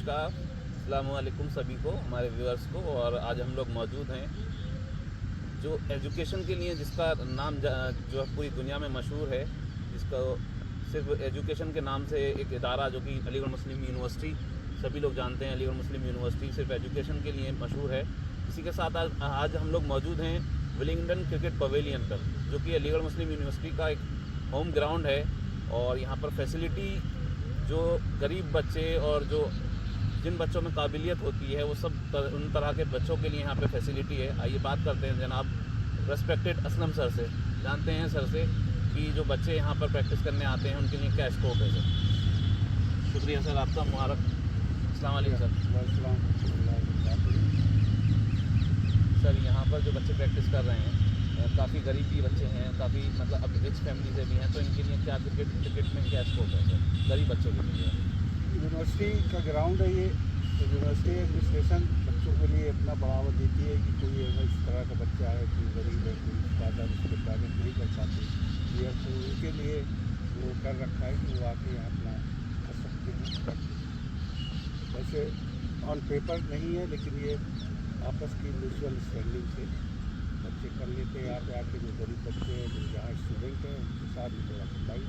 नमस्कार, अस्सलाम वालेकुम सभी को, हमारे व्यूअर्स को। और आज हम लोग मौजूद हैं जो एजुकेशन के लिए जिसका नाम जो पूरी दुनिया में मशहूर है, जिसको सिर्फ एजुकेशन के नाम से एक इदारा जो कि अलीगढ़ मुस्लिम यूनिवर्सिटी, सभी लोग जानते हैं अलीगढ़ मुस्लिम यूनिवर्सिटी सिर्फ एजुकेशन के लिए मशहूर है। इसी के साथ आज हम लोग मौजूद हैं विलिंगडन क्रिकेट पवेलियन पर, जो कि अलीगढ़ मुस्लिम यूनिवर्सिटी का एक होम ग्राउंड है। और यहाँ पर फैसिलिटी जो गरीब बच्चे और जो जिन बच्चों में काबिलियत होती है वो सब उन तरह के बच्चों के लिए यहाँ पे फैसिलिटी है। आइए बात करते हैं जनाब रेस्पेक्टेड असलम सर से, जानते हैं सर से कि जो बच्चे यहाँ पर प्रैक्टिस करने आते हैं उनके लिए क्या स्कोप है सर। शुक्रिया सर, आपका मुबारक। अस्सलाम वालेकुम सर, यहाँ पर जो बच्चे प्रैक्टिस कर रहे हैं काफ़ी गरीब भी बच्चे हैं, काफ़ी मतलब अब रिच फैमिली से भी हैं, तो इनके लिए क्या क्रिकेट में क्या स्कोप है सर गरीब बच्चों के लिए? यूनिवर्सिटी का ग्राउंड है ये, तो यूनिवर्सिटी एडमिनिस्ट्रेशन बच्चों के लिए अपना बढ़ावा देती है कि कोई अगर इस तरह का बच्चा है, कोई गरीब है, कोई फादर उसको प्राइवेट नहीं कर पाते, ये तो उनके लिए वो कर रखा है कि वो आके यहाँ अपना कर सकते हैं। वैसे ऑन पेपर नहीं है, लेकिन ये आपस की म्यूचुअल स्टैंडिंग से बच्चे कर लेते हैं। यहाँ पे आके जो गरीब बच्चे हैं, जो जहाँ स्टूडेंट हैं, उनके साथ भी थोड़ा कंबाइन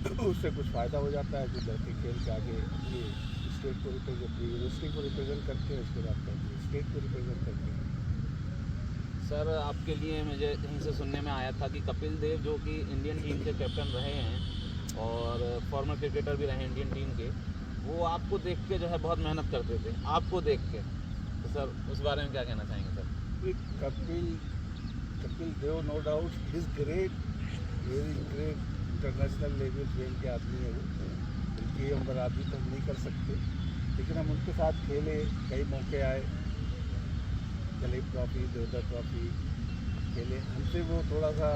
उससे कुछ फ़ायदा हो जाता है। जो लड़के खेल के आगे अपनी स्टेट को रिप्रेजेंट, अपनी यूनिवर्सिटी को रिप्रेजेंट करते हैं, उसके बाद अपनी स्टेट को रिप्रेजेंट करते हैं। सर आपके लिए मुझे कहीं से सुनने में आया था कि कपिल देव जो कि इंडियन टीम के कैप्टन रहे हैं और फॉर्मर क्रिकेटर भी रहे इंडियन टीम के, वो आपको देख के जो है बहुत मेहनत करते थे, आपको देख के, तो सर उस बारे में क्या कहना चाहेंगे sir? Kapil Dev no doubt is great, very great, international level game के आदमी है वो। उनकी हम बराबरी तो हम नहीं कर सकते, लेकिन हम उनके साथ खेले, कई मौके आए, दलीप ट्रॉफी, देवदत्त ट्रॉफी खेले। हमसे वो थोड़ा सा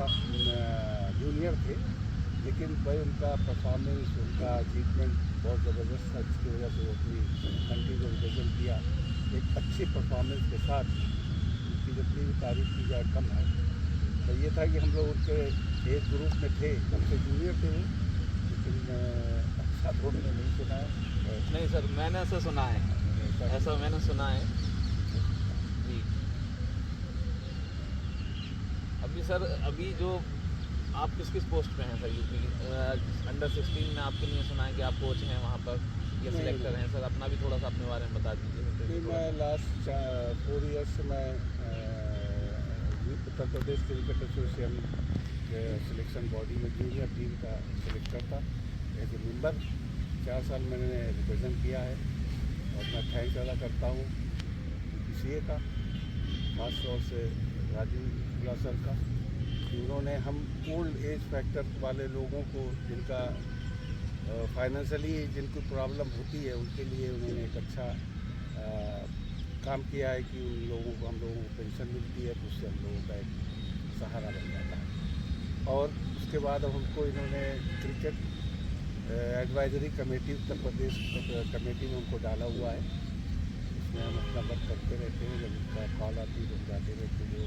जूनियर थे, लेकिन भाई उनका परफॉर्मेंस, उनका अचीवमेंट बहुत ज़बरदस्त था, जिसकी वजह से वो अपनी कंट्री को रिप्रेजेंट किया एक अच्छी परफॉर्मेंस के साथ। उनकी जितनी भी तारीफ की जाए कम है। तो ये था कि हम लोग उनके एक ग्रुप में थे, हमसे जूनियर थे वो, लेकिन अच्छा तो हमने नहीं सुना है। नहीं सर, मैंने ऐसा सुना है, ऐसा मैंने सुना है जी। अभी सर, अभी जो आप किस किस पोस्ट पे हैं सर यूपी अंडर 16 में? आपके लिए सुना है कि आप कोच हैं वहाँ पर या सिलेक्टर हैं सर, अपना भी थोड़ा सा अपने बारे में बता दीजिए। नहीं, मैं लास्ट 4 ईयर्स से मैं उत्तर प्रदेश क्रिकेट एसोसिएशन के सिलेक्शन बॉडी में जूनियर टीम का सिलेक्टर था एज ए मेंबर। 4 साल मैंने रिप्रेजेंट किया है और मैं थैंक्स अदा करता हूँ UPCA का, खास तौर से राजीव शुक्ला सर का। उन्होंने हम ओल्ड एज फैक्टर वाले लोगों को, जिनका फाइनेंशियली जिनको प्रॉब्लम होती है, उनके लिए उन्होंने एक अच्छा काम किया है कि उन लोगों को, हम लोगों को पेंशन मिलती है, तो उससे हम लोगों का एक सहारा बन जाता है। और उसके बाद अब हमको इन्होंने cricket advisory committee, Uttar Pradesh committee में हमको डाला हुआ है। इसमें हम अपना वर्क करते रहते हैं, जब उनका कॉल आती है तो जाते रहते हैं।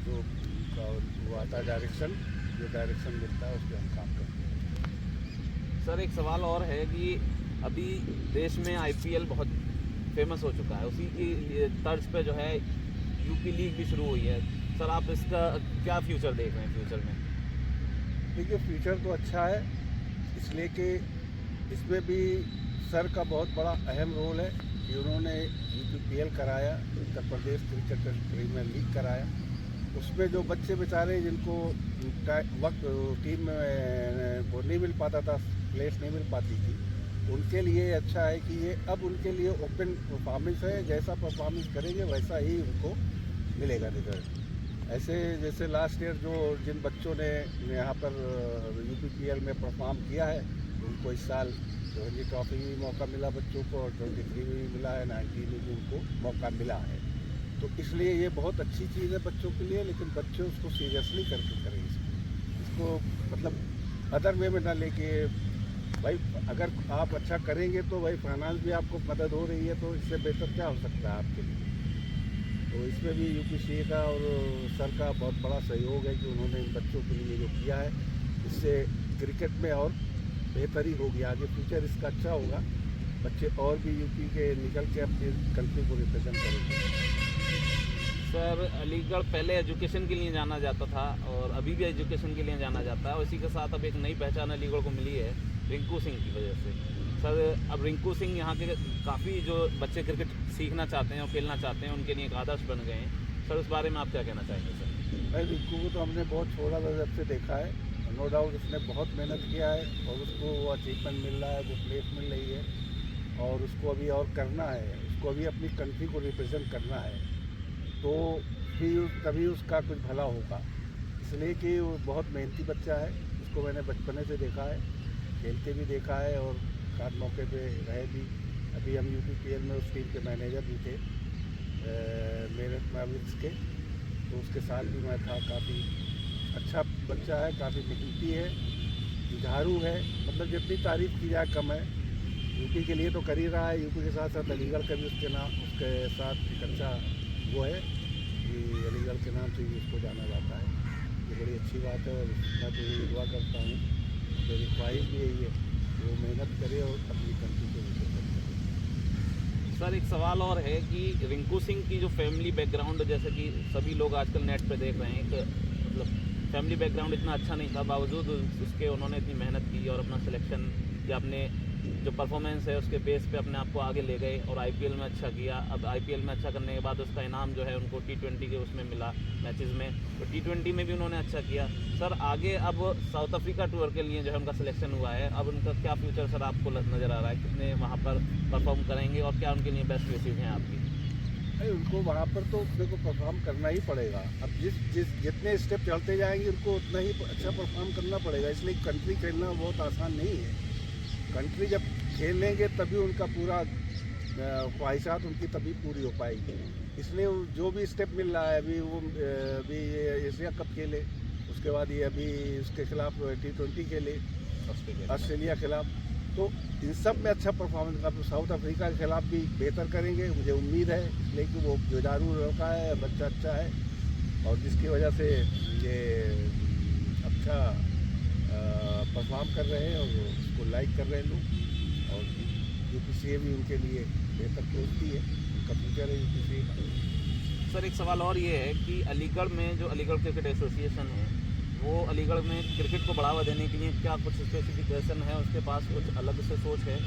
जो उनका वो आता है डायरेक्शन, जो डायरेक्शन मिलता है उस पर हम काम करते हैं। सर एक सवाल और है कि अभी देश में IPL बहुत फेमस हो चुका है, उसी की तर्ज पे जो है यूपी लीग भी शुरू हुई है। सर आप इसका क्या फ्यूचर देख रहे हैं फ्यूचर में? देखिए, फ्यूचर तो अच्छा है, इसलिए कि इसमें भी सर का बहुत बड़ा अहम रोल है कि उन्होंने UPPL कराया, Uttar Pradesh cricket premier league कराया। उसमें जो बच्चे बेचारे जिनको वक्त टीम में वो नहीं मिल पाता था, प्लेस नहीं मिल पाती थी, उनके लिए अच्छा है कि ये अब उनके लिए ओपन परफॉर्मेंस है। जैसा परफॉर्मेंस करेंगे वैसा ही उनको मिलेगा रिजल्ट। ऐसे जैसे लास्ट ईयर जो जिन बच्चों ने यहाँ पर UPPL में परफॉर्म किया है, उनको इस साल रणजी ट्रॉफी में भी मौका मिला बच्चों को, और 23 में भी मिला है, 19 में भी उनको मौका मिला है। तो इसलिए ये बहुत अच्छी चीज़ है बच्चों के लिए, लेकिन बच्चे उसको सीरियसली करके करें, इसको मतलब अदर वे में ना लेके। भाई अगर आप अच्छा करेंगे तो भाई फाइनेंस भी आपको मदद हो रही है, तो इससे बेहतर क्या हो सकता है आपके लिए। तो इसमें भी UPCA का और सर का बहुत बड़ा सहयोग है कि उन्होंने इन बच्चों के लिए जो किया है, इससे क्रिकेट में और बेहतरी होगी, आगे फ्यूचर इसका अच्छा होगा। बच्चे और भी यूपी के निकल के अपनी कंट्री को रिप्रेजेंट करेंगे। सर अलीगढ़ पहले एजुकेशन के लिए जाना जाता था और अभी भी एजुकेशन के लिए जाना जाता है, और इसी के साथ अब एक नई पहचान अलीगढ़ को मिली है रिंकू सिंह की वजह से। सर अब रिंकू सिंह यहाँ के काफ़ी जो बच्चे क्रिकेट सीखना चाहते हैं और खेलना चाहते हैं उनके लिए एक आदर्श बन गए हैं। सर उस बारे में आप क्या कहना चाहेंगे सर? भाई रिंकू को तो हमने बहुत छोटा था जब से देखा है, नो डाउट उसने बहुत मेहनत किया है और उसको वो अचीवमेंट मिल रहा है, वो प्लेस मिल रही है और उसको अभी और करना है, उसको अभी अपनी कंट्री को रिप्रेजेंट करना है, तो तभी उसका कुछ भला होगा। इसलिए कि वो बहुत मेहनती बच्चा है, उसको मैंने बचपने से देखा है, खेलते भी देखा है और खास मौके पे रहे भी। अभी हम यूपीपीएल में उस टीम के मैनेजर भी थे मेरठ मैवरिक्स के, तो उसके साथ भी मैं था। काफ़ी अच्छा बच्चा है, काफ़ी मेहनती है, जुझारू है, मतलब जितनी तारीफ़ की जाए कम है। यूपी के लिए तो कर ही रहा है, यूपी के साथ साथ अलीगढ़ का भी उसके साथ एक अच्छा वो है कि अलीगढ़ के नाम से भी उसको जाना जाता है। ये बड़ी अच्छी बात है और मैं तो यही दुआ करता हूँ, मेरी ख्वाहिश भी यही है कि वो मेहनत करे और अपनी कंट्री को रिप्रेजेंट करे। सर एक सवाल और है कि रिंकू सिंह की जो फैमिली बैकग्राउंड, जैसे कि सभी लोग आजकल नेट पे देख रहे हैं, एक मतलब फैमिली बैकग्राउंड इतना अच्छा नहीं था, बावजूद उसके उन्होंने इतनी मेहनत की और अपना सिलेक्शन या अपने जो परफॉर्मेंस है उसके बेस पे अपने आप को आगे ले गए और आईपीएल में अच्छा किया। अब आईपीएल में अच्छा करने के बाद उसका इनाम जो है उनको टी20 के उसमें मिला मैचेस में, तो टी20 में भी उन्होंने अच्छा किया। सर आगे अब साउथ अफ्रीका टूर के लिए जो है उनका सिलेक्शन हुआ है, अब उनका क्या फ्यूचर सर आपको नज़र आ रहा है? कितने वहाँ पर परफॉर्म करेंगे और क्या उनके लिए बेस्ट विशेज़ हैं आपकी? अरे उनको वहाँ पर तो अपने को परफॉर्म करना ही पड़ेगा। अब जितने स्टेप चलते जाएंगे उनको उतना ही अच्छा परफॉर्म करना पड़ेगा। इसलिए कंट्री खेलना बहुत आसान नहीं है। कंट्री जब खेलेंगे तभी उनका पूरा ख्वाहिशात उनकी तभी पूरी हो पाएगी। इसलिए जो भी स्टेप मिल रहा है, अभी ये एशिया कप खेले, उसके बाद ये अभी उसके खिलाफ टी20 खेले ऑस्ट्रेलिया के खिलाफ, तो इन सब में अच्छा परफॉर्मेंस। अब साउथ अफ्रीका के खिलाफ भी बेहतर करेंगे, मुझे उम्मीद है, लेकिन वो जुझारू लड़का है, बच्चा अच्छा है और जिसकी वजह से ये अच्छा परफॉर्म कर रहे हैं और उसको लाइक कर रहे हैं लोग। और यूपीसीए भी उनके लिए बेहतर सोचती है, उनका फ्यूचर है यूपीसीए का। सर एक सवाल और ये है कि अलीगढ़ में जो अलीगढ़ क्रिकेट एसोसिएशन है वो अलीगढ़ में क्रिकेट को बढ़ावा देने के लिए क्या कुछ स्पेसिफिकेशन है, उसके पास कुछ अलग से सोच है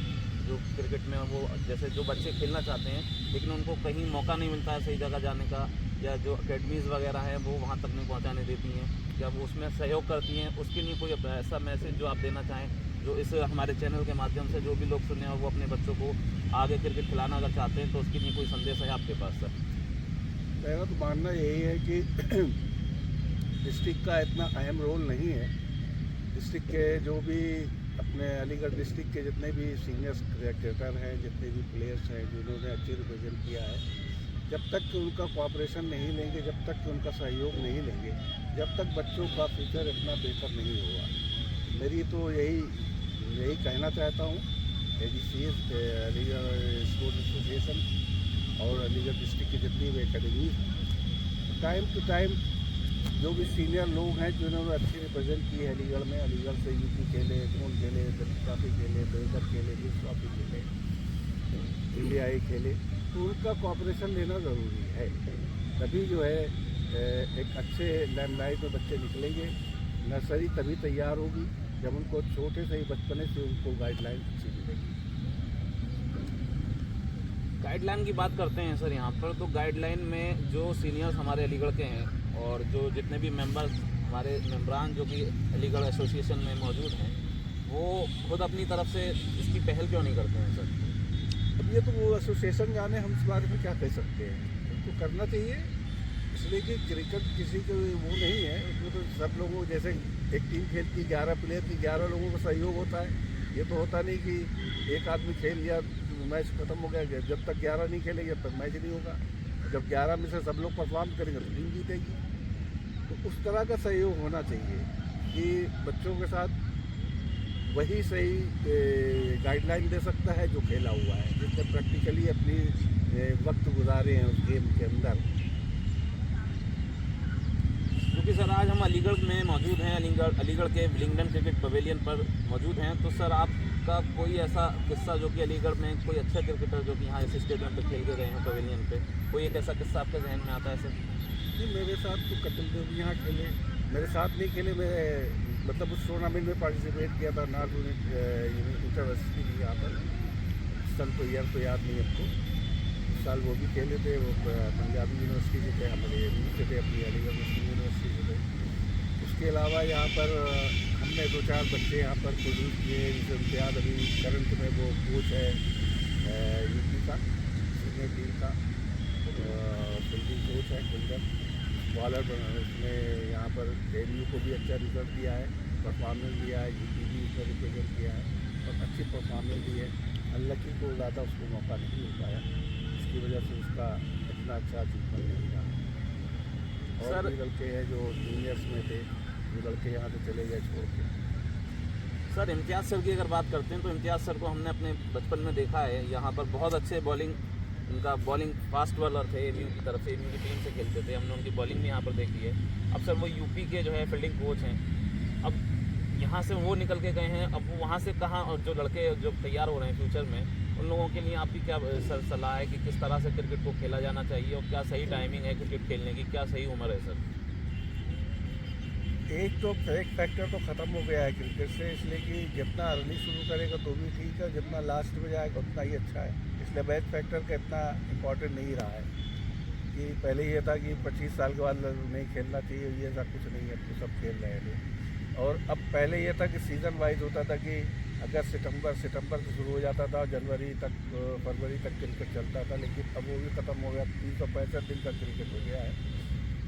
जो क्रिकेट में वो जैसे जो बच्चे खेलना चाहते हैं लेकिन उनको कहीं मौका नहीं मिलता है सही जगह जाने का, या जो अकेडमीज़ वगैरह हैं वो वहाँ तक नहीं पहुँचाने देती हैं, या वो उसमें सहयोग करती हैं, उसके लिए कोई ऐसा मैसेज जो आप देना चाहें, जो इस हमारे चैनल के माध्यम से जो भी लोग सुने और वो अपने बच्चों को आगे क्रिकेट खिलाना अगर चाहते हैं तो उसके लिए कोई संदेश है आपके पास? सर मेरा तो मानना यही है कि डिस्ट्रिक्ट का इतना अहम रोल नहीं है। डिस्ट्रिक्ट के जो भी अपने अलीगढ़ डिस्ट्रिक्ट के जितने भी सीनियर क्रिकेटर हैं, जितने भी प्लेयर्स हैं जिन्होंने अच्छे रिप्रेजेंट किया है, जब तक उनका कोऑपरेशन नहीं लेंगे, जब तक उनका सहयोग नहीं लेंगे, जब तक बच्चों का फ्यूचर इतना बेहतर नहीं होगा। मेरी तो यही कहना चाहता हूँ AGCS अलीगढ़ स्पोर्ट्स एसोसिएशन और अलीगढ़ डिस्ट्रिक्ट की जितनी भी अकेडमीज हैं, टाइम टू टाइम जो भी सीनियर लोग हैं जिन्होंने अच्छी रिप्रेजेंट की है अलीगढ़ में, अलीगढ़ से यूपी खेले, जोन खेले, ट्रॉफी खेले, बेहतर खेले, मिस ट्रॉफी खेले, इंडिया खेले, तो उनका कोऑपरेशन लेना ज़रूरी है। तभी जो है एक अच्छे लाइमलाइट में बच्चे निकलेंगे। नर्सरी तभी तैयार होगी जब उनको छोटे से ही बचपने से उनको गाइडलाइन अच्छी मिलेगी। गाइडलाइन की बात करते हैं सर यहाँ पर, तो गाइडलाइन में जो सीनियर्स हमारे अलीगढ़ के हैं और जो जितने भी मेंबर्स हमारे मेम्बरान जो कि अलीगढ़ एसोसिएशन में मौजूद हैं, वो खुद अपनी तरफ से इसकी पहल क्यों नहीं करते हैं सर? अब ये तो वो एसोसिएशन जाने, हम इस बारे में क्या कह सकते हैं। उनको करना चाहिए, इसलिए कि क्रिकेट किसी को वो नहीं है, उसमें तो सब लोगों जैसे एक टीम खेलती 11 प्लेयर की 11 लोगों का सहयोग होता है। ये तो होता नहीं कि एक आदमी खेल लिया मैच खत्म हो गया, जब तक 11 नहीं खेलेंगे तब तक मैच नहीं होगा। जब 11 में से सब लोग परफॉर्म करेंगे तो टीम जीतेगी। तो उस तरह का सहयोग होना चाहिए कि बच्चों के साथ वही सही गाइडलाइन दे सकता है जो खेला हुआ है, जिसने प्रैक्टिकली अपनी वक्त गुजारे हैं उस गेम के अंदर। क्योंकि सर आज हम अलीगढ़ में मौजूद हैं, अलीगढ़ के विलिंगडन क्रिकेट पवेलियन पर मौजूद हैं, तो सर आप आपका कोई ऐसा किस्सा जो कि अलीगढ़ में कोई अच्छा क्रिकेटर जो कि यहाँ इस स्टेडियम पे खेल के गए हैं पवेलियन पे, कोई एक ऐसा किस्सा आपके जहन में आता है सर? नहीं, मेरे साथ तो कपिल देव भी यहाँ खेले, मेरे साथ नहीं खेले, मैं मतलब उस टूर्नामेंट में पार्टिसिपेट किया था नॉर्थ यूनिवर्सिटी की यहाँ पर। सन तो ईयर तो याद नहीं हमको। इस साल वो भी खेले थे, वो पंजाबी यूनिवर्सिटी से थे, हमारे एमयू से थे, अपनी अलीगढ़ मुस्लिम यूनिवर्सिटी से थे। उसके अलावा यहाँ पर हमने 2-4 बच्चे यहाँ पर प्रोड्यूस किए, जैसे इम्तियाज़ अभी करंट में वो कोच है यूपी का सीनियर टीम का, फील्डिंग कोच है कुंदन बॉलर उसने यहाँ पर एमयू को भी अच्छा रिजल्ट दिया है, परफॉर्मेंस दिया है, यूपी भी उसने रिप्रेजेंट किया है और अच्छी परफॉर्मेंस दी है। अनलकी को ज़्यादा उसको मौका नहीं मिल पाया, इसकी वजह से उसका इतना अच्छा अचीवमेंट नहीं रहा। और सर- भी लड़के हैं जो जूनियर्स में थे, जो लड़के यहाँ से चले गए छोड़ के। सर इम्तियाज़ सर की अगर बात करते हैं तो इम्तियाज़ सर को हमने अपने बचपन में देखा है, यहाँ पर बहुत अच्छे बॉलिंग, उनका बॉलिंग फास्ट बॉलर थे, एमयू की तरफ से, एमयू की टीम से खेलते थे, हमने उनकी बॉलिंग भी यहाँ पर देखी है। अब सर वो यूपी के जो है फील्डिंग कोच हैं, अब यहाँ से वो निकल के गए हैं, अब वो वहाँ से कहाँ, और जो लड़के जो तैयार हो रहे हैं फ्यूचर में, उन लोगों के लिए आपकी क्या सर सलाह है कि किस तरह से क्रिकेट को खेला जाना चाहिए और क्या सही टाइमिंग है क्रिकेट खेलने की, क्या सही उम्र है सर? एक तो एक फैक्टर तो ख़त्म हो गया है क्रिकेट से, इसलिए कि जितना अर्ली शुरू करेगा तो भी ठीक है, जितना लास्ट में जाएगा उतना ही अच्छा है। इसलिए बैच फैक्टर का इतना इम्पोर्टेंट नहीं रहा है कि पहले ये था कि 25 साल के बाद नहीं खेलना चाहिए, ये ऐसा कुछ नहीं है, तो सब खेल रहे हैं लोग। और अब पहले ये था कि सीज़न वाइज होता था कि अगस्त सितंबर से शुरू हो जाता था, जनवरी तक फरवरी तक क्रिकेट चलता था, लेकिन अब वो भी ख़त्म हो गया, 365 दिन का क्रिकेट हो गया है।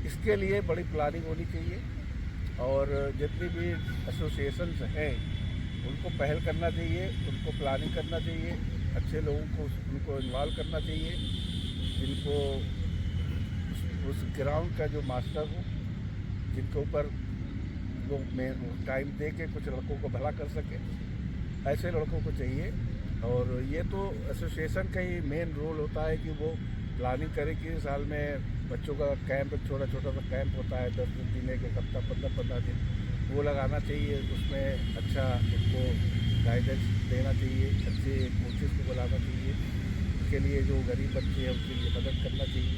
इसके लिए बड़ी प्लानिंग होनी चाहिए और जितनी भी एसोसिएशंस हैं उनको पहल करना चाहिए, उनको प्लानिंग करना चाहिए, अच्छे लोगों को उनको इन्वॉल्व करना चाहिए, जिनको उस ग्राउंड का जो मास्टर हो, जिनके ऊपर वो टाइम दे के कुछ लड़कों को भला कर सके, ऐसे लड़कों को चाहिए। और ये तो एसोसिएशन का ही मेन रोल होता है कि वो प्लानिंग करे कि साल में बच्चों का कैंप, छोटा सा कैंप होता है 10 दिन एक हफ्ता 15 दिन, वो लगाना चाहिए। उसमें अच्छा उनको गाइडेंस देना चाहिए, अच्छे कोचेस को बुलाना चाहिए, उनके लिए जो गरीब बच्चे हैं उनके लिए मदद करना चाहिए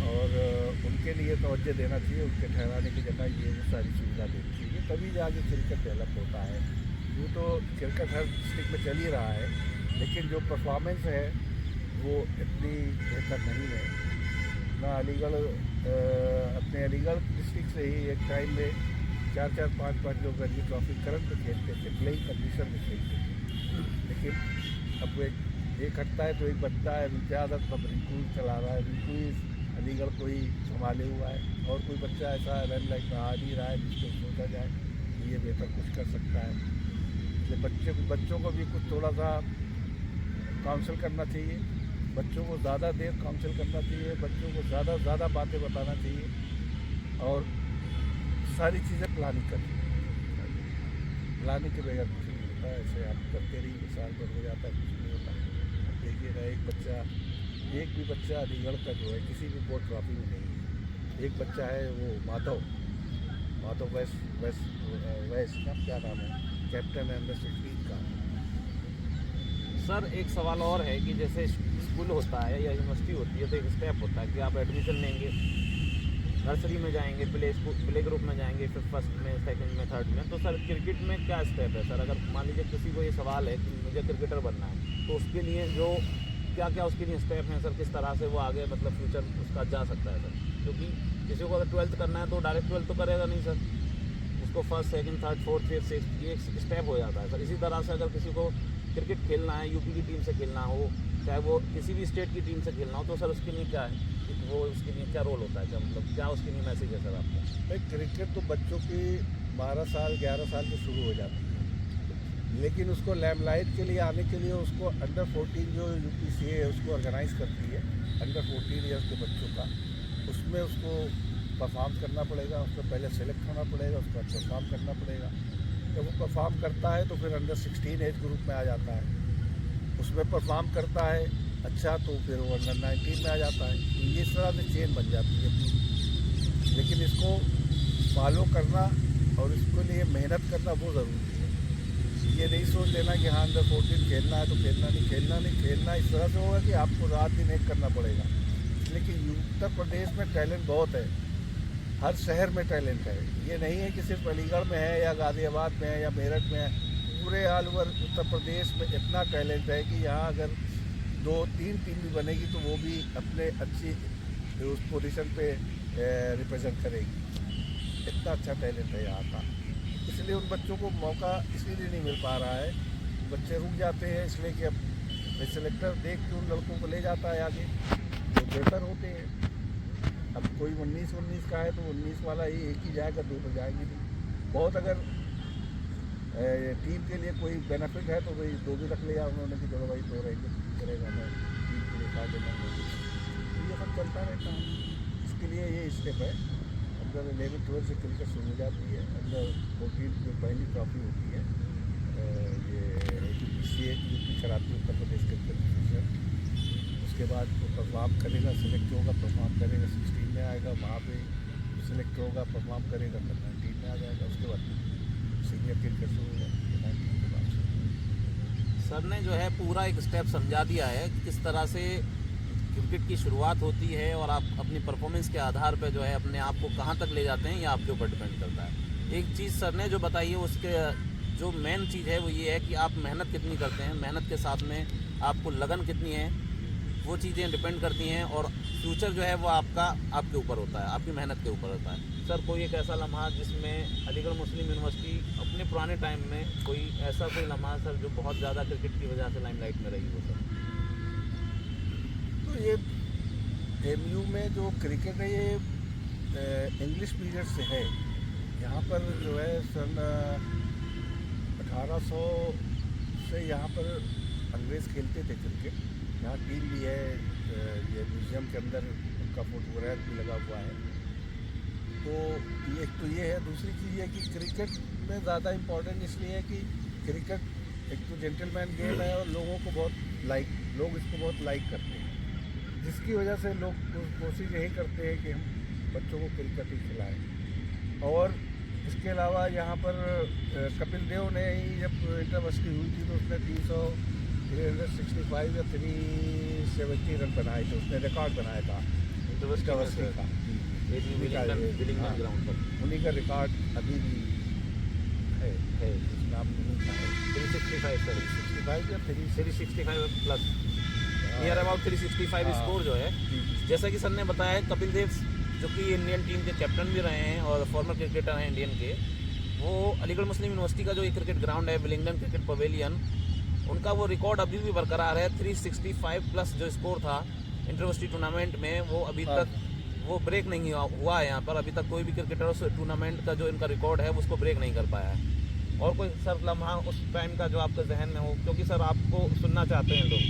और उनके लिए तवज्जो देना चाहिए, उनके ठहराने की जगह ये वो सारी सुविधा देनी चाहिए, तभी जाके क्रिकेट डेवलप होता है। यूँ तो क्रिकेट हर डिस्ट्रिक्ट में चल ही रहा है, लेकिन जो परफॉर्मेंस है वो इतनी बेहतर नहीं है ना। अलीगढ़ अपने अलीगढ़ डिस्ट्रिक्ट से ही एक टाइम में 4-4, 5-5 लोग रणजी ट्रॉफी करंट में खेलते थे, प्लेइंग कंडीशन में खेलते थे, लेकिन अब एक हटता है तो एक बचता है, ज़्यादा तब रिंकू चला रहा है, रिंकू अलीगढ़ को ही संभाले हुआ है और कोई बच्चा ऐसा रन लाइक आ नहीं रहा है जिसको सोचा जाए कि ये बेहतर कुछ कर सकता है। इसलिए बच्चों को भी कुछ थोड़ा सा काउंसिल करना चाहिए, बच्चों को ज़्यादा देर काउंसिल करना चाहिए, बच्चों को ज़्यादा बातें बताना चाहिए और सारी चीज़ें प्लानिंग करनी चाहिए। प्लानिंग के बगैर कुछ नहीं होता है, ऐसे आप करते रहिए, साल भर हो जाता है, कुछ नहीं होता। देखिएगा एक भी बच्चा अलीगढ़ का जो है किसी भी बोर्ड ट्रॉफी में नहीं है। एक बच्चा है वो माधव वेस्ट का क्या नाम है, कैप्टन है अंडर-16 का। सर एक सवाल और है कि जैसे स्कूल होता है या यूनिवर्सिटी होती है तो एक स्टेप होता है कि आप एडमिशन लेंगे, नर्सरी में जाएंगे, प्ले ग्रुप में जाएंगे, फिर फर्स्ट में, सेकंड में, थर्ड में। तो सर क्रिकेट में क्या स्टेप है सर? अगर मान लीजिए किसी को ये सवाल है कि मुझे क्रिकेटर बनना है तो उसके लिए जो क्या उसके लिए स्टेप हैं सर, किस तरह से वो आगे मतलब फ्यूचर उसका जा सकता है सर? क्योंकि किसी को अगर 12th करना है तो डायरेक्ट 12th तो करेगा नहीं सर, उसको first, second, third, fourth, fifth, sixth ये स्टेप हो जाता है सर। इसी तरह से अगर किसी को क्रिकेट खेलना है, यूपी की टीम से खेलना हो, चाहे वो किसी भी स्टेट की टीम से खेलना हो, तो सर उसके लिए क्या है, वो उसके लिए क्या रोल होता है, क्या मतलब क्या उसके लिए मैसेज है सर आपका? भाई क्रिकेट तो बच्चों की 12 साल 11 साल से शुरू हो जाती है, लेकिन उसको लैमलाइट के लिए आने के लिए उसको अंडर 14 जो यूपीसीए है उसको ऑर्गेनाइज करती है, अंडर 14 ईयर्स के बच्चों का, उसमें उसको परफॉर्म करना पड़ेगा, उसमें पहले सेलेक्ट होना पड़ेगा, उसका परफॉर्म करना पड़ेगा। जब वो परफॉर्म करता है तो फिर अंडर 16 एज ग्रुप में आ जाता है, उसमें परफॉर्म करता है अच्छा तो फिर वो अंडर 19 में आ जाता है। तो ये इस तरह से चेन बन जाती है पूरी, लेकिन इसको फॉलो करना और इसके लिए मेहनत करना वो ज़रूरी है। ये नहीं सोच लेना कि हाँ अंडर 14 खेलना है तो खेलना नहीं इस तरह से होगा कि आपको रात दिन एक करना पड़ेगा। लेकिन उत्तर प्रदेश में टैलेंट बहुत है, हर शहर में टैलेंट है। ये नहीं है कि सिर्फ अलीगढ़ में है या गाज़ियाबाद में है या मेरठ में है, पूरे ऑल ओवर उत्तर प्रदेश में इतना टैलेंट है कि यहाँ अगर 2-3 टीम भी बनेगी तो वो भी अपने अच्छी उस पोजीशन पे रिप्रेजेंट करेगी। इतना अच्छा टैलेंट है यहाँ का, इसलिए उन बच्चों को मौका इसलिए नहीं मिल पा रहा है, बच्चे रुक जाते हैं इसलिए कि अब सेलेक्टर देख के उन लड़कों को ले जाता है आगे तो बेहतर होते हैं। अब कोई 19 का है तो 19 वाला ही एक ही जाएगा, 2 तो जाएंगे नहीं। बहुत अगर टीम के लिए कोई बेनिफिट है तो भाई 2 भी रख लिया उन्होंने कि चलो भाई 2 रहेंगे करेगा, मैं टीम के लिए फायदेमंद होगी। ये सब चलता रहता है, इसके लिए ये स्टेप है। अंडर 11-12 से क्रिकेट शुरू हो जाती है, अंडर 14 जो पहली ट्रॉफी होती है ये यूपी कराती है उत्तर प्रदेश क्रिकेट एसोसिएशन। उसके बाद वो परफॉर्म करेगा, सिलेक्ट होगा, परफॉर्म करेगा, 16 में आएगा, वहाँ पे सिलेक्ट होगा, परफॉर्म करेगा, फिर 19 में आ जाएगा। उसके बाद सीनियर क्रिकेट शुरू हो जाती है 19 के बाद। सर ने जो है पूरा एक स्टेप समझा दिया है कि किस तरह से क्रिकेट की शुरुआत होती है और आप अपनी परफॉर्मेंस के आधार पर जो है अपने आप को कहाँ तक ले जाते हैं, ये आपके ऊपर डिपेंड करता है। एक चीज़ सर ने जो बताई है उसके जो मेन चीज़ है वो ये है कि आप मेहनत कितनी करते हैं, मेहनत के साथ में आपको लगन कितनी है, वो चीज़ें डिपेंड करती हैं और फ्यूचर जो है वो आपके ऊपर होता है, आपकी मेहनत के ऊपर होता है। सर कोई एक ऐसा लम्हा जिसमें अलीगढ़ मुस्लिम यूनिवर्सिटी अपने पुराने टाइम में कोई लम्हा सर जो बहुत ज़्यादा क्रिकेट की वजह से लाइमलाइट में रही हो सर? तो ये एमयू में जो क्रिकेट है ये इंग्लिश पीरियड से है। यहाँ पर जो है सन 1800 से यहाँ पर अंग्रेज़ खेलते थे क्रिकेट। यहाँ टीम भी है, ये म्यूज़ियम के अंदर उनका फोटोग्राफ भी लगा हुआ है। तो ये है। दूसरी चीज़ है कि क्रिकेट में ज़्यादा इम्पोर्टेंट इसलिए है कि क्रिकेट एक तो जेंटलमैन गेम है और लोग इसको बहुत लाइक करते हैं, जिसकी वजह से लोग कोशिश यही करते हैं कि हम बच्चों को क्रिकेट ही खिलाएं। और इसके अलावा यहाँ पर कपिल देव ने ही जब इंटरवर्सिटी हुई थी तो उसने 365 या 370 रन बनाए थे, उसने रिकॉर्ड बनाया था इंटरवर्सिटी का। उन्हीं का रिकॉर्ड अभी भी है उस नाम नहीं था, 365 सर, 365 या 365 प्लस नियर अबाउट 365 स्कोर जो है। जैसा कि सर ने बताया है, कपिल देव जो कि इंडियन टीम के कैप्टन भी रहे हैं और फॉर्मर क्रिकेटर हैं इंडियन के, वो अलीगढ़ मुस्लिम यूनिवर्सिटी का जो एक क्रिकेट ग्राउंड है विलिंगडन क्रिकेट पवेलियन, उनका वो रिकॉर्ड अभी भी बरकरार है। 365 प्लस जो स्कोर था इंटरवर्सिटी टूर्नामेंट में वो अभी तक वो ब्रेक नहीं हुआ है। यहाँ पर अभी तक कोई भी क्रिकेटर उस टूर्नामेंट का जो इनका रिकॉर्ड है उसको ब्रेक नहीं कर पाया है। और कोई सर लम्हा उस टाइम का जो आपके जहन में हो, क्योंकि सर आपको सुनना चाहते हैं लोग,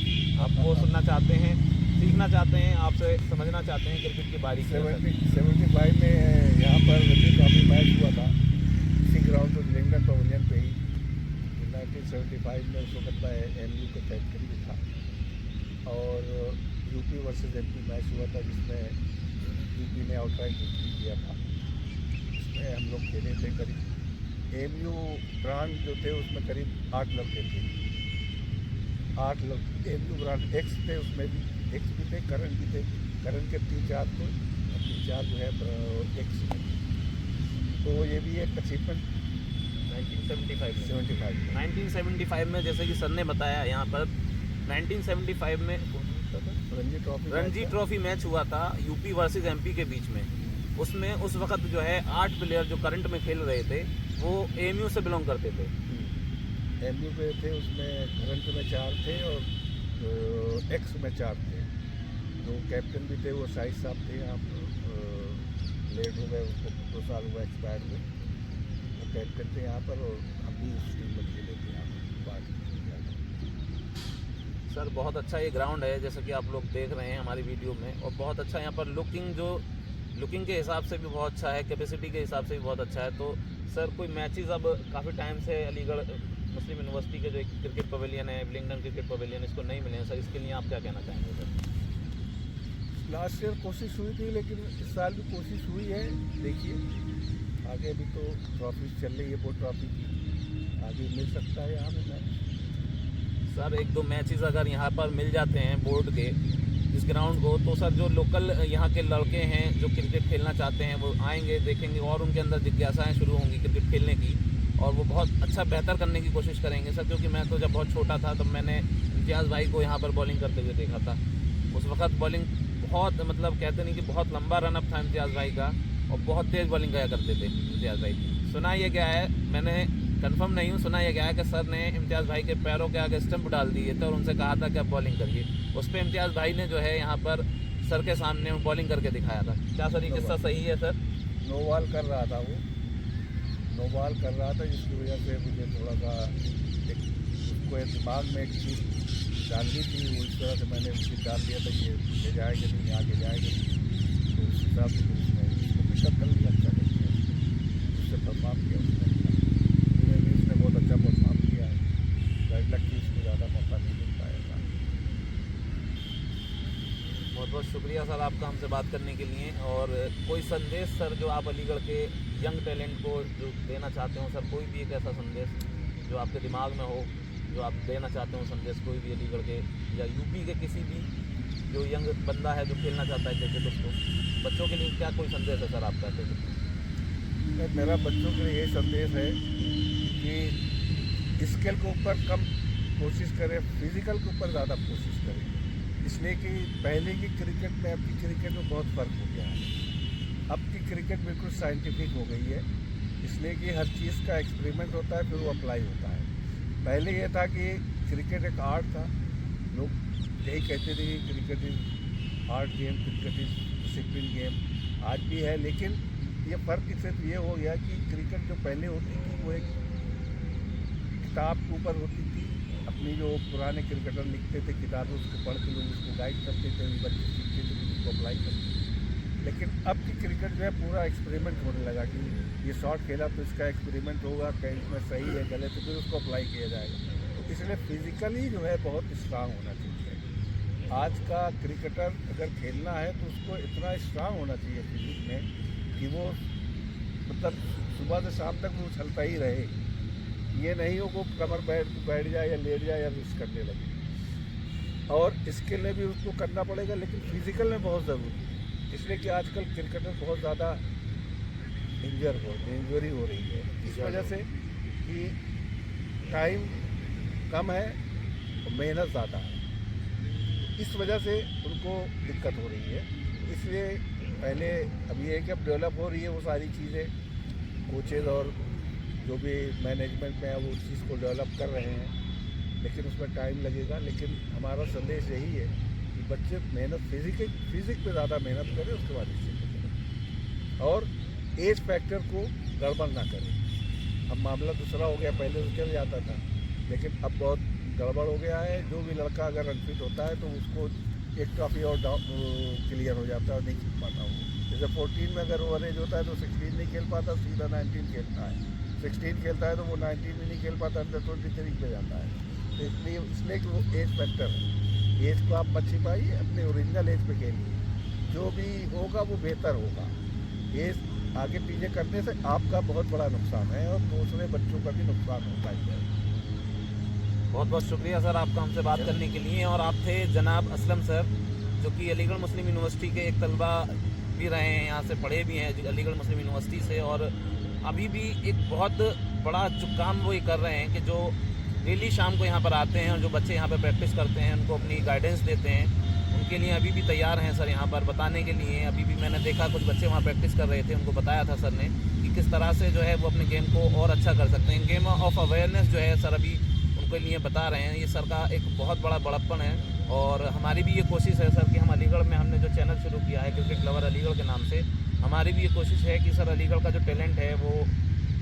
आपको सुनना चाहते हैं, सीखना चाहते हैं, आपसे समझना चाहते हैं क्रिकेट की बारीकी। 75 में यहाँ पर रणजी ट्रॉफी मैच हुआ था इसी ग्राउंड पर विलिंगडन पवेलियन पे ही। 1975 में उस वक्त एमयू का कैप्टन भी था और यूपी वर्सेस एमपी मैच हुआ था जिसमें यूपी ने आउटराइट विक्ट्री किया था। इसमें हम लोग खेले थे, करीब एमयू ब्रांड जो थे उसमें करीब 8 लोग खेलते थे। 8 लोग एमयू ब्रांड एक्स थे, उसमें भी एक्स भी थे, करण भी थे, करण के 3-4 थे, 3-4 जो है एक्स में। तो ये भी एक अचीवमेंट 1975 में जैसे कि सर ने बताया यहाँ पर 1975 में रणजी ट्रॉफी मैच हुआ था यूपी वर्सेस एमपी के बीच में। उसमें उस वक्त जो है 8 प्लेयर जो करंट में खेल रहे थे वो एमयू से बिलोंग करते थे। एमयू पे थे, उसमें करंट में 4 थे और एक्स में 4 थे। जो कैप्टन भी थे वो शाहिद साहब थे, आप लेट हो गए, उसको 2 साल हुआ एक्सपायर हुए। वो कैप्टन थे यहाँ पर और हम भी उस टीम में खेले थे यहाँ पर। सर बहुत अच्छा ये ग्राउंड है जैसा कि आप लोग देख रहे हैं हमारी वीडियो में, और बहुत अच्छा यहाँ पर लुकिंग के हिसाब से भी बहुत अच्छा है, कैपेसिटी के हिसाब से भी बहुत अच्छा है। तो सर कोई मैचेस अब काफ़ी टाइम से अलीगढ़ मुस्लिम यूनिवर्सिटी के जो एक क्रिकेट पवेलियन है विलिंगडन क्रिकेट पवेलियन, इसको नहीं मिले हैं सर, इसके लिए आप क्या कहना चाहेंगे सर? लास्ट ईयर कोशिश हुई थी लेकिन इस साल भी कोशिश हुई है। देखिए आगे भी तो ट्रॉफी चल रही है, वो ट्रॉफी की आगे मिल सकता है यहाँ पे मैच? सर 1-2 मैचेस अगर यहाँ पर मिल जाते हैं बोर्ड के इस ग्राउंड को, तो सर जो लोकल यहाँ के लड़के हैं जो क्रिकेट खेलना चाहते हैं वो आएंगे, देखेंगे और उनके अंदर जिज्ञासाएँ शुरू होंगी क्रिकेट खेलने की, और वो बहुत अच्छा बेहतर करने की कोशिश करेंगे सर। क्योंकि मैं तो जब बहुत छोटा था तब मैंने इम्तियाज़ भाई को यहाँ पर बॉलिंग करते हुए देखा था। उस वक्त बॉलिंग बहुत, मतलब कहते नहीं कि बहुत लंबा रनअप था इम्तियाज़ भाई का, और बहुत तेज़ बॉलिंग किया करते थे इम्तियाज़ भाई। सुना ये गया है, मैंने कंफर्म नहीं हूँ, सुना यह गया है कि सर ने इम्तियाज़ भाई के पैरों के आगे स्टंप डाल दिए थे और उनसे कहा था कि आप बॉलिंग करिए। उस पर इम्तियाज़ भाई ने जो है यहाँ पर सर के सामने बॉलिंग करके दिखाया था। क्या सर ये किस्सा सही है सर? नो बॉल कर रहा था वो, नो बॉल कर रहा था, जिसकी वजह से मुझे थोड़ा सा उसको दिमाग में एक चीज़ डालनी थी, वो इस तरह से मैंने उसकी डाल दिया था ये ले जाएगा नहीं, आगे जाएगा नहीं, तो उस हिसाब से उसने उसको पिकअप कर लिया। अच्छा नहीं किया, उससे परफॉर्म किया उसने, उसने बहुत अच्छा परफॉर्म किया है। बैड लक की उसको ज़्यादा मौका नहीं मिल पाया था। बहुत बहुत शुक्रिया सर आपका हमसे बात करने के लिए। और कोई संदेश सर जो आप अलीगढ़ के यंग टैलेंट को जो देना चाहते हो सर, कोई भी एक ऐसा संदेश जो आपके दिमाग में हो, जो आप देना चाहते हो संदेश, कोई भी अलीगढ़ के या यूपी के किसी भी जो यंग बंदा है जो खेलना चाहता है क्रिकेट, उसको बच्चों के लिए क्या कोई संदेश है सर आपका? मेरा बच्चों के लिए ये संदेश है कि स्किल के ऊपर कम कोशिश करें, फिजिकल के ऊपर ज़्यादा कोशिश करें। इसलिए कि पहले की क्रिकेट में अब की क्रिकेट में बहुत फ़र्क हो गया है। अब की क्रिकेट बिल्कुल साइंटिफिक हो गई है, इसलिए कि हर चीज़ का एक्सपेरिमेंट होता है, फिर वो अप्लाई होता है। पहले ये था कि क्रिकेट एक आर्ट था, लोग यही कहते थे कि cricket is art game, cricket is discipline game. आज भी है, लेकिन ये फ़र्क सिर्फ ये हो गया कि क्रिकेट जो पहले होती थी वो एक किताब के ऊपर होती थी। अपनी जो पुराने क्रिकेटर लिखते थे किताबें, उसको पढ़ के लोग उसको गाइड करते थे, बच्चे सीखते थे, उसको अप्लाई करते थे। लेकिन अब की क्रिकेट जो है पूरा एक्सपेरिमेंट होने लगा कि ये शॉट खेला तो इसका एक्सपेरिमेंट होगा, कहीं इसमें सही है गलत है, फिर उसको अप्लाई किया जाएगा। तो इसलिए फिज़िकली जो है बहुत स्ट्रांग होना चाहिए। आज का क्रिकेटर अगर खेलना है तो उसको इतना स्ट्रांग होना चाहिए फिजिक में कि वो मतलब सुबह से शाम तक वो उछलता ही रहे। ये नहीं हो वो कमर बैठ जाए या लेट जाए या रिस्क करने लगे। और इसके लिए भी उसको करना पड़ेगा, लेकिन फिजिकल में बहुत ज़रूरी है। इसलिए कि आजकल क्रिकेटर बहुत ज़्यादा इंजरी हो रही है, इस वजह से कि टाइम कम है और मेहनत ज़्यादा है, इस वजह से उनको दिक्कत हो रही है। इसलिए पहले अब ये है कि अब डेवलप हो रही है वो सारी चीज़ें, कोचेज़ और जो भी मैनेजमेंट में है वो उस चीज़ को डेवलप कर रहे हैं, लेकिन उसमें टाइम लगेगा। लेकिन हमारा संदेश यही है कि बच्चे मेहनत फिजिक पे ज़्यादा मेहनत करें, उसके बाद इससे करें और एज फैक्टर को गड़बड़ ना करें। अब मामला दूसरा हो गया, पहले तो चल जाता था, लेकिन अब बहुत गड़बड़ हो गया है। जो भी लड़का अगर अनफिट होता है तो उसको एक ट्रॉफी और क्लियर हो जाता है और नहीं खेल पाता हूँ। जैसे 14 में अगर ओवर एज होता है तो 16 नहीं खेल पाता, सीधा 19 खेलता है। 16 खेलता है तो वो 19 में नहीं खेल पाता, अंडर 23 पे जाता है। तो इसलिए कि वो एज फैक्टर है, एज को आप मत छिपाइए, अपने ओरिजिनल एज पे खेलिए, जो भी होगा वो बेहतर होगा। एज आगे पीछे करने से आपका बहुत बड़ा नुकसान है और दूसरे बच्चों का भी नुकसान होता है। बहुत बहुत शुक्रिया सर आपका हमसे बात करने के लिए। और आप थे जनाब असलम सर, जो कि अलीगढ़ मुस्लिम यूनिवर्सिटी के एक तलबा भी रहे हैं, यहाँ से पढ़े भी हैं अलीगढ़ मुस्लिम यूनिवर्सिटी से, और अभी भी एक बहुत बड़ा जो काम वो ये कर रहे हैं कि जो डेली शाम को यहाँ पर आते हैं और जो बच्चे यहाँ पर प्रैक्टिस करते हैं उनको अपनी गाइडेंस देते हैं, उनके लिए अभी भी तैयार हैं सर यहाँ पर बताने के लिए। अभी भी मैंने देखा कुछ बच्चे वहाँ प्रैक्टिस कर रहे थे, उनको बताया था सर ने कि किस तरह से जो है वो अपने गेम को और अच्छा कर सकते हैं। गेम ऑफ अवेयरनेस जो है सर अभी उनके लिए बता रहे हैं। ये सर का एक बहुत बड़ा बड़प्पन है और हमारी भी ये कोशिश है सर कि हम अलीगढ़ में हमने जो चैनल शुरू किया है क्रिकेट लवर अलीगढ़ के नाम से, हमारी भी ये कोशिश है कि सर अलीगढ़ का जो टैलेंट है वो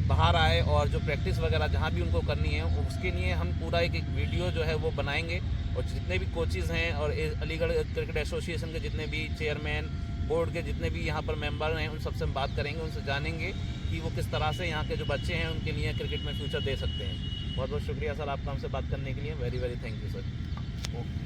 बाहर आए और जो प्रैक्टिस वगैरह जहाँ भी उनको करनी है उसके लिए हम पूरा एक वीडियो जो है वो बनाएंगे और जितने भी कोचेज़ हैं और अलीगढ़ क्रिकेट एसोसिएशन के जितने भी चेयरमैन, बोर्ड के जितने भी यहाँ पर मेंबर हैं, उन सबसे हम बात करेंगे, उनसे जानेंगे कि वो किस तरह से यहाँ के जो बच्चे हैं उनके लिए क्रिकेट में फ्यूचर दे सकते हैं। बहुत बहुत शुक्रिया सर आपका हमसे बात करने के लिए। Very very thank you sir.